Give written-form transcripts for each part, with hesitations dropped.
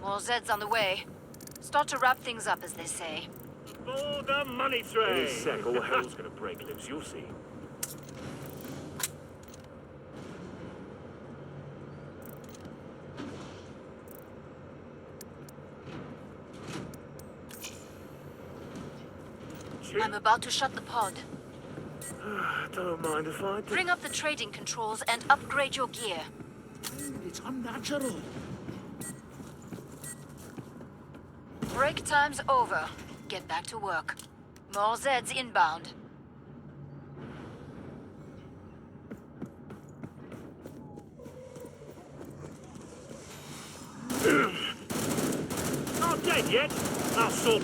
More Zeds on the way. Start to wrap things up, as they say. For the money train! Any sec, all hell's gonna break loose, you'll see. I'm about to shut the pod. Don't mind if I do. Bring up the trading controls and upgrade your gear. It's unnatural. Break time's over. Get back to work. More Zeds inbound. Not dead yet. I'll sort.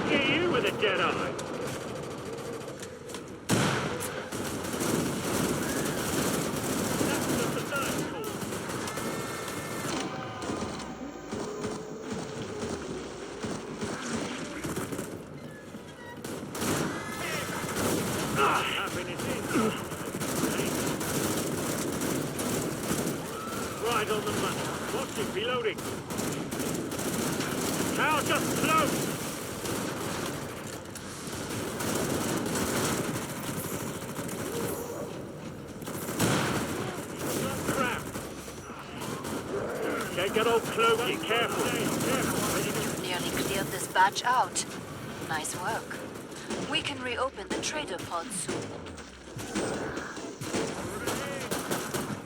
Get you with a dead eye. That's just the third call. Happiness is. Right on the money. Watch it, reloading. Tower just close. Crap. Can't get all cloaky. Careful. You've nearly cleared this batch out. Nice work. We can reopen the trader pod soon.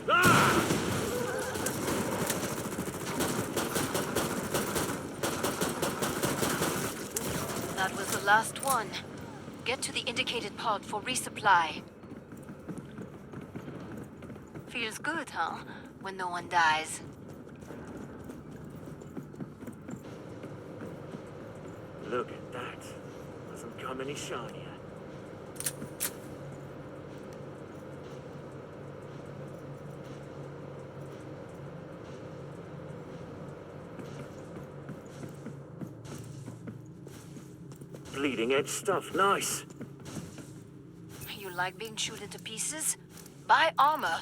Ah! That was the last one. Get to the indicated pod for resupply. Feels good, huh? When no one dies. Look at that. Doesn't come any shinier. Bleeding edge stuff, nice. You like being chewed into pieces? Buy armor.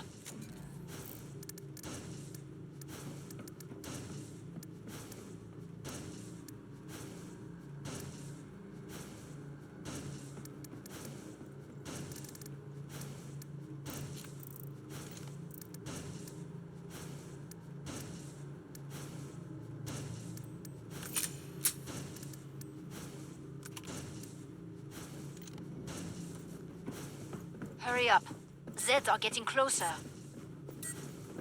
Hurry up. Zeds are getting closer.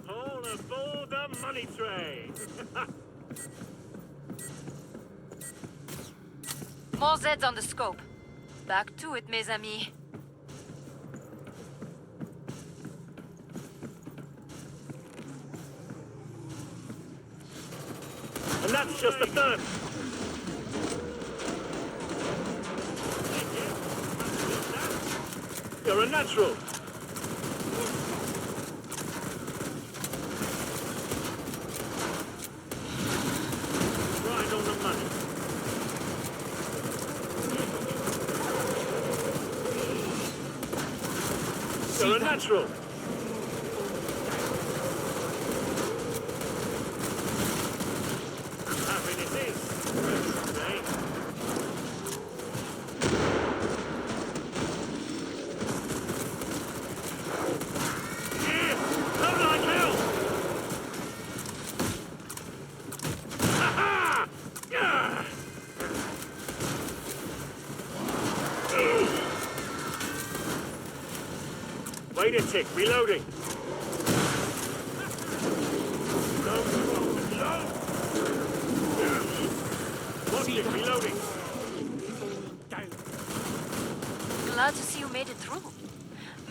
All aboard the money train! More Zeds on the scope. Back to it, mes amis. And that's just the third. You're a natural. Right on the money. You're a natural. Happiness is. Right? Wait a tick, reloading. Watch it, reloading. Glad to see you made it through.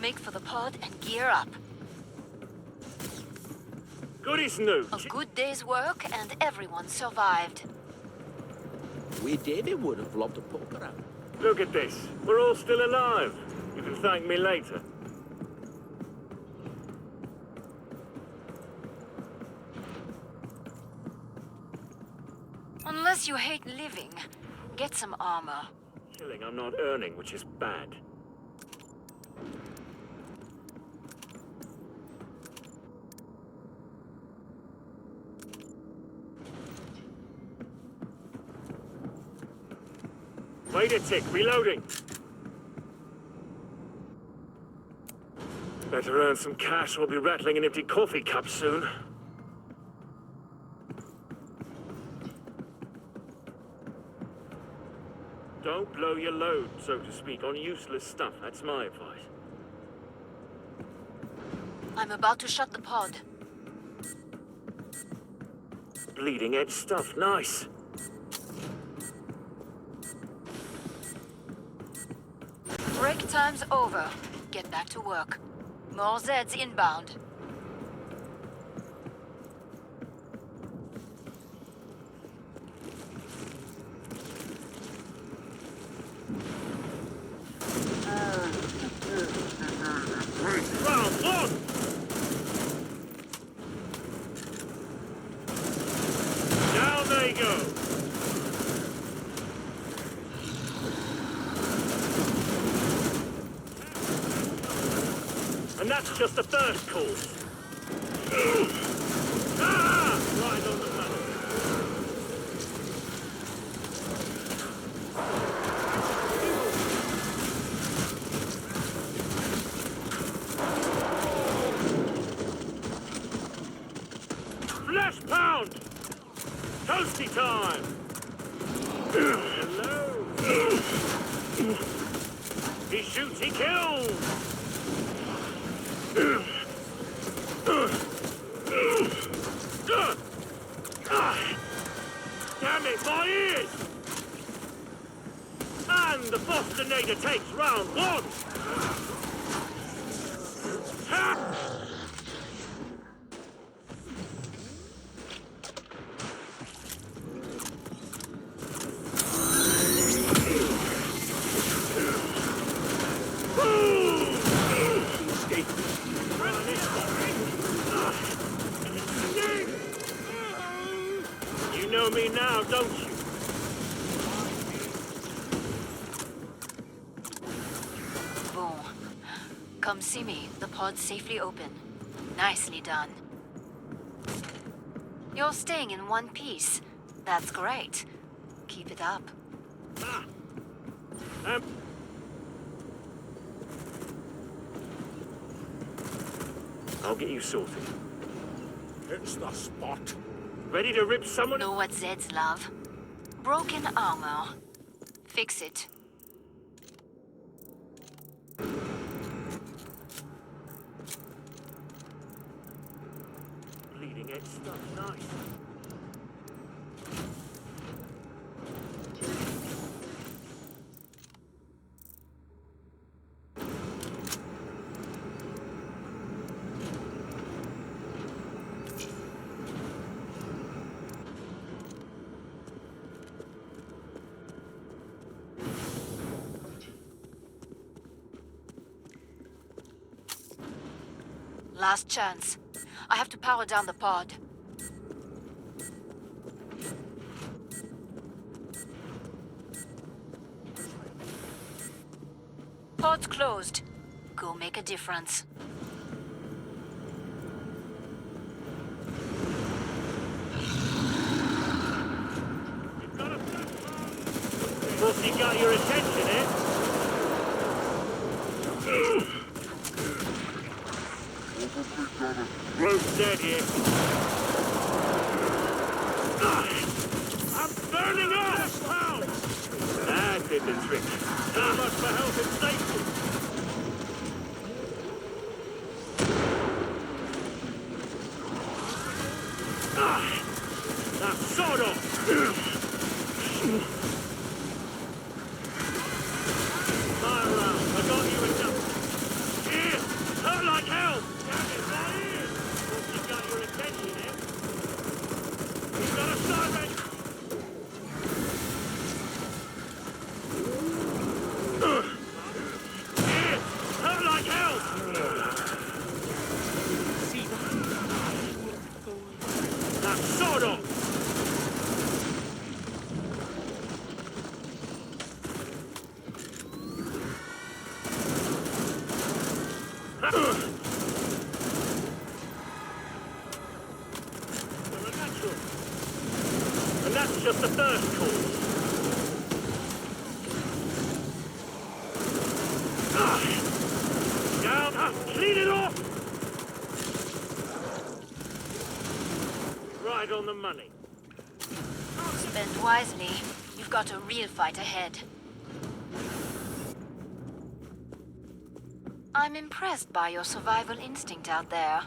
Make for the pod and gear up. Good as new. A good day's work and everyone survived. We David would have loved to poke around. Look at this. We're all still alive. You can thank me later. Since you hate living, get some armor. Killing I'm not earning, which is bad. Wait a tick, reloading. Better earn some cash, or we'll be rattling an empty coffee cup soon. Don't blow your load, so to speak, on useless stuff. That's my advice. I'm about to shut the pod. Bleeding edge stuff, nice. Break time's over. Get back to work. More Zeds inbound. Round one! Down they go! And that's just the first course. Ah! Right on the pedal. Flesh pound! Toasty time! Hello! He shoots, he kills! Damn it, my ears! And the Bostonator takes round one! Ha! You know me now, don't you? Boom. Come see me. The pod's safely open. Nicely done. You're staying in one piece. That's great. Keep it up. Ah. I'll get you sorted. It's the spot. Ready to rip someone? Know what Zeds love? Broken armor. Fix it. Bleeding edge stuff, nice. Last chance. I have to power down the pod. Pod's closed. Go make a difference. Must he got your attention, eh? Rope's dead here. I'm burning up! Pound! That did the trick. So much for health and safety. Now sod off! Fire round. I got you enough. Here! Hurt like hell! Damn it, right here! Hope you got your attention, eh? He's got a siren! Here! Hurt like hell! Now sod off! They're a natural. And that's just the first course. Down, clean it off! Right on the money. Spend wisely. You've got a real fight ahead. I'm impressed by your survival instinct out there.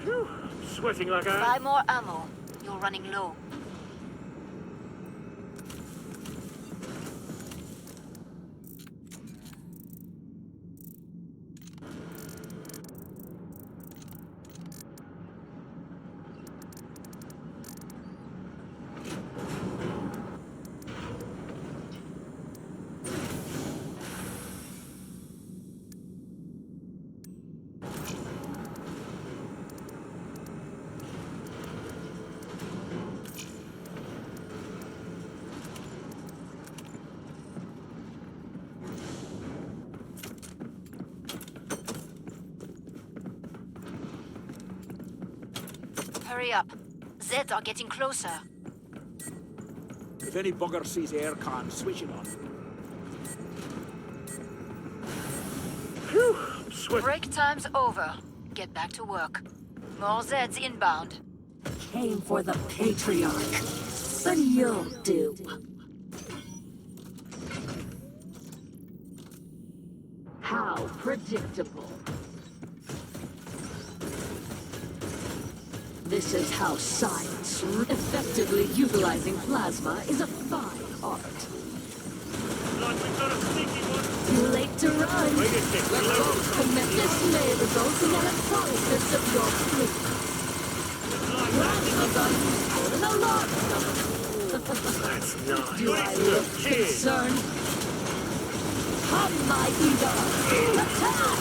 Phew, sweating like a... Buy more ammo. You're running low. Hurry up. Zeds are getting closer. If any bugger sees aircon, switch it on. Phew, I'm sweating. Break time's over. Get back to work. More Zeds inbound. Came for the Patriarch, but you'll do. How predictable. This is how science, effectively utilizing plasma, is a fine art. Like we've got a sneaky one. Too late to run. Wait a sec, reload. Tremendous may result in electrolysis of your fleet. Plasma guns out in a large number. That's nice. Do I look Cheers. concerned? Come, my Eva! Attack!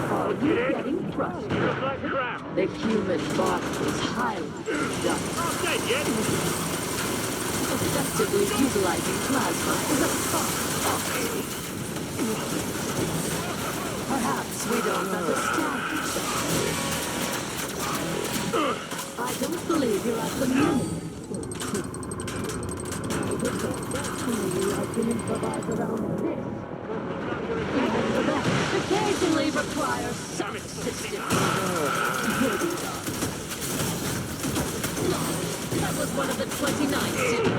Are you getting crushed? You look like crap. The human body is highly conductive. Not dead yet. Effectively utilizing plasma is a fine art. Perhaps we don't understand each other. I don't believe you're at the moon. I can improvise around this. Even the best occasionally requires some assistance. That was one of the 29 cities.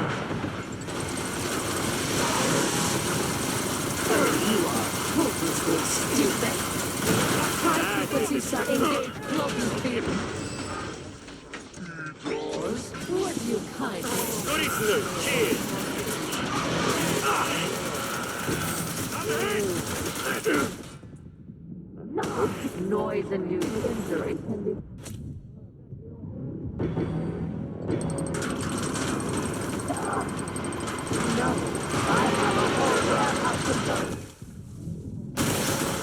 You are hopelessly stupid. High frequency sound engage global field. Would you kindly? Goody Snoop. Cheers. Noise-induced injury can be... No, I have a whole warehouse of those.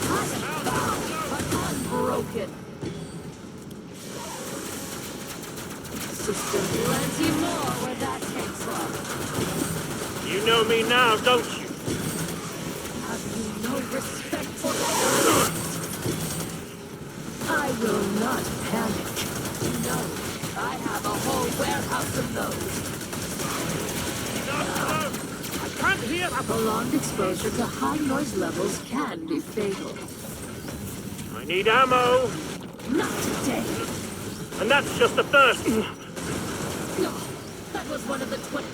I am bound, but unbroken. System plenty more where that came from. You know me now, don't you? Have you no respect for life? I will not panic. No, I have a whole warehouse of those. No, I can't hear. Prolonged exposure to high noise levels can be fatal. I need ammo. Not today. And that's just the first. No, that was one of the 20.